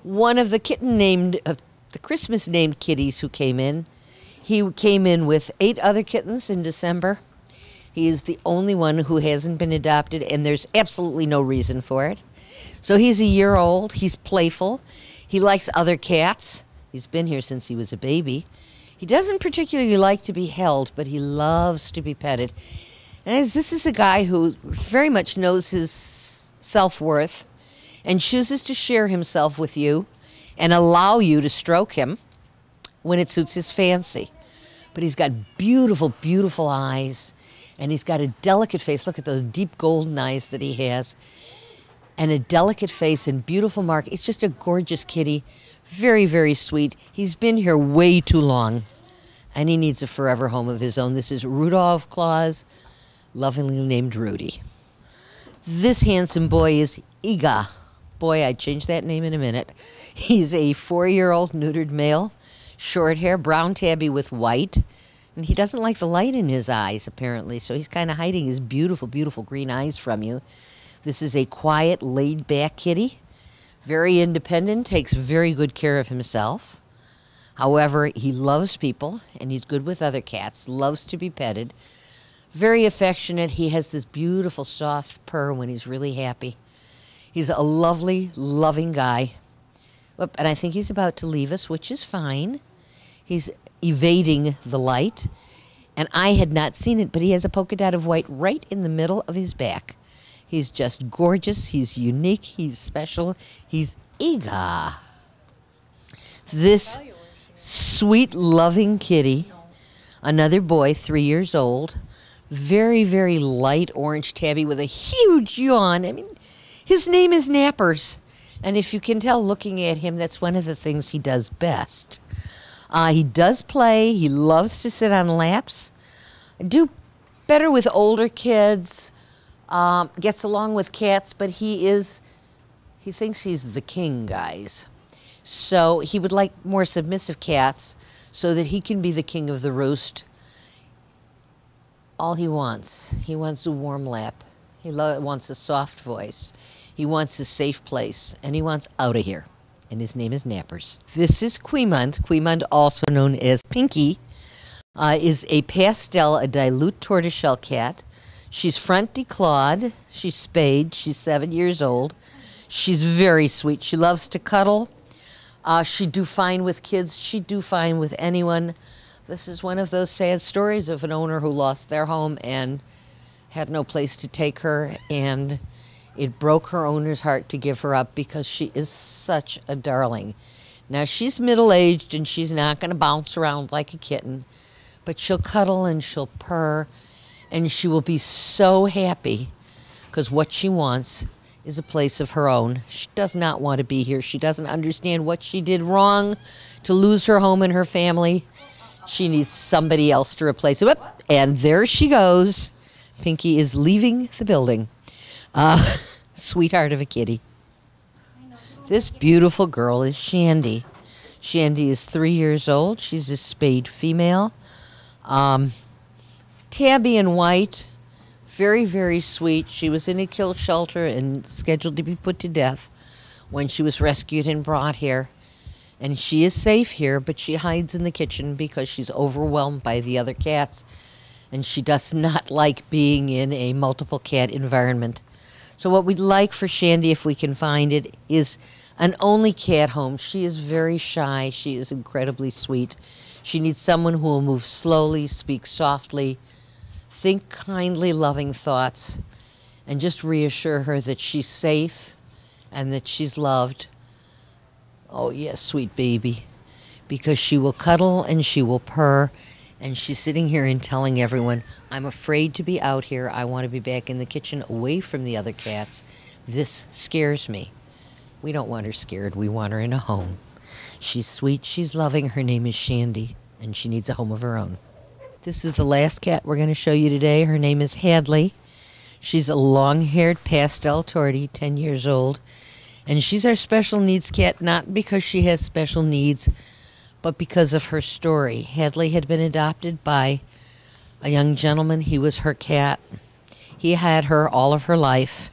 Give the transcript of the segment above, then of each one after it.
One of the the Christmas named kitties who came in, he came in with 8 other kittens in December. He is the only one who hasn't been adopted, and there's absolutely no reason for it. So he's a year old. He's playful. He likes other cats. He's been here since he was a baby. He doesn't particularly like to be held, but he loves to be petted. And this is a guy who very much knows his self-worth and chooses to share himself with you and allow you to stroke him when it suits his fancy. But he's got beautiful, beautiful eyes. And he's got a delicate face. Look at those deep golden eyes that he has. And a delicate face and beautiful mark. It's just a gorgeous kitty. Very, very sweet. He's been here way too long. And he needs a forever home of his own. This is Rudolph Claus, lovingly named Rudy. This handsome boy is Iga. Boy, I'd change that name in a minute. He's a 4-year-old neutered male. Short hair, brown tabby with white. And he doesn't like the light in his eyes, apparently, so he's kind of hiding his beautiful, beautiful green eyes from you. This is a quiet, laid-back kitty. Very independent, takes very good care of himself. However, he loves people, and he's good with other cats, loves to be petted. Very affectionate. He has this beautiful, soft purr when he's really happy. He's a lovely, loving guy. And I think he's about to leave us, which is fine. He's evading the light, and I had not seen it, but he has a polka dot of white right in the middle of his back. He's just gorgeous. He's unique. He's special. He's Iga. This sweet, loving kitty, another boy, 3 years old, very, very light orange tabby with a huge yawn. I mean, his name is Nappers, and if you can tell looking at him, that's one of the things he does best. He does play. He loves to sit on laps. Do better with older kids. Gets along with cats, but he thinks he's the king, guys. So he would like more submissive cats so that he can be the king of the roost. All he wants a warm lap. He wants a soft voice. He wants a safe place, and he wants out of here. And his name is Nappers. This is Quimund. Quimund, also known as Pinky, is a pastel, a dilute tortoiseshell cat. She's front declawed. She's spayed. She's 7 years old. She's very sweet. She loves to cuddle. She'd do fine with kids. She'd do fine with anyone. This is one of those sad stories of an owner who lost their home and had no place to take her, and it broke her owner's heart to give her up because she is such a darling. Now, she's middle-aged, and she's not going to bounce around like a kitten, but she'll cuddle and she'll purr, and she will be so happy because what she wants is a place of her own. She does not want to be here. She doesn't understand what she did wrong to lose her home and her family. She needs somebody else to replace it. And there she goes. Pinky is leaving the building. Sweetheart of a kitty. This beautiful girl is Chandi. Chandi is 3 years old. She's a spayed female. Tabby and white. Very, very sweet. She was in a kill shelter and scheduled to be put to death when she was rescued and brought here. And she is safe here, but she hides in the kitchen because she's overwhelmed by the other cats. And she does not like being in a multiple cat environment. So what we'd like for Chandi, if we can find it, is an only cat home. She is very shy. She is incredibly sweet. She needs someone who will move slowly, speak softly, think kindly, loving thoughts, and just reassure her that she's safe and that she's loved. Oh, yes, sweet baby, because she will cuddle and she will purr, and she's sitting here and telling everyone, I'm afraid to be out here. I want to be back in the kitchen away from the other cats. This scares me. We don't want her scared. We want her in a home. She's sweet. She's loving. Her name is Chandi, and she needs a home of her own. This is the last cat we're going to show you today. Her name is Hadley. She's a long-haired pastel tortie, 10 years old. And she's our special needs cat, not because she has special needs, but because of her story. Hadley had been adopted by a young gentleman. He was her cat. He had her all of her life.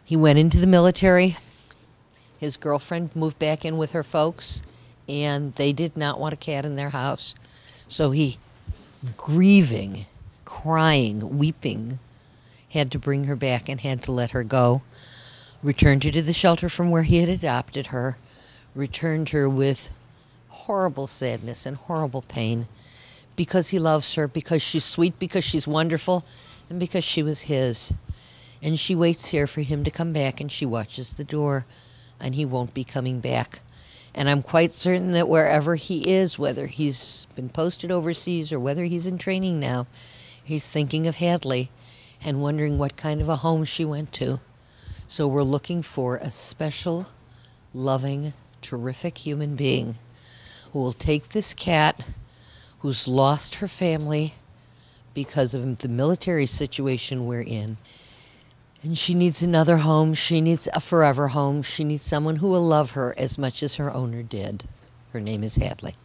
He went into the military. His girlfriend moved back in with her folks, and they did not want a cat in their house. So he, grieving, crying, weeping, had to bring her back and had to let her go. Returned her to the shelter from where he had adopted her. Returned her with horrible sadness and horrible pain because he loves her, because she's sweet, because she's wonderful, and because she was his. And she waits here for him to come back, and she watches the door, and he won't be coming back. And I'm quite certain that wherever he is, whether he's been posted overseas or whether he's in training now, he's thinking of Hadley and wondering what kind of a home she went to. So we're looking for a special, loving, terrific human being who will take this cat who's lost her family because of the military situation we're in. And she needs another home. She needs a forever home. She needs someone who will love her as much as her owner did. Her name is Hadley.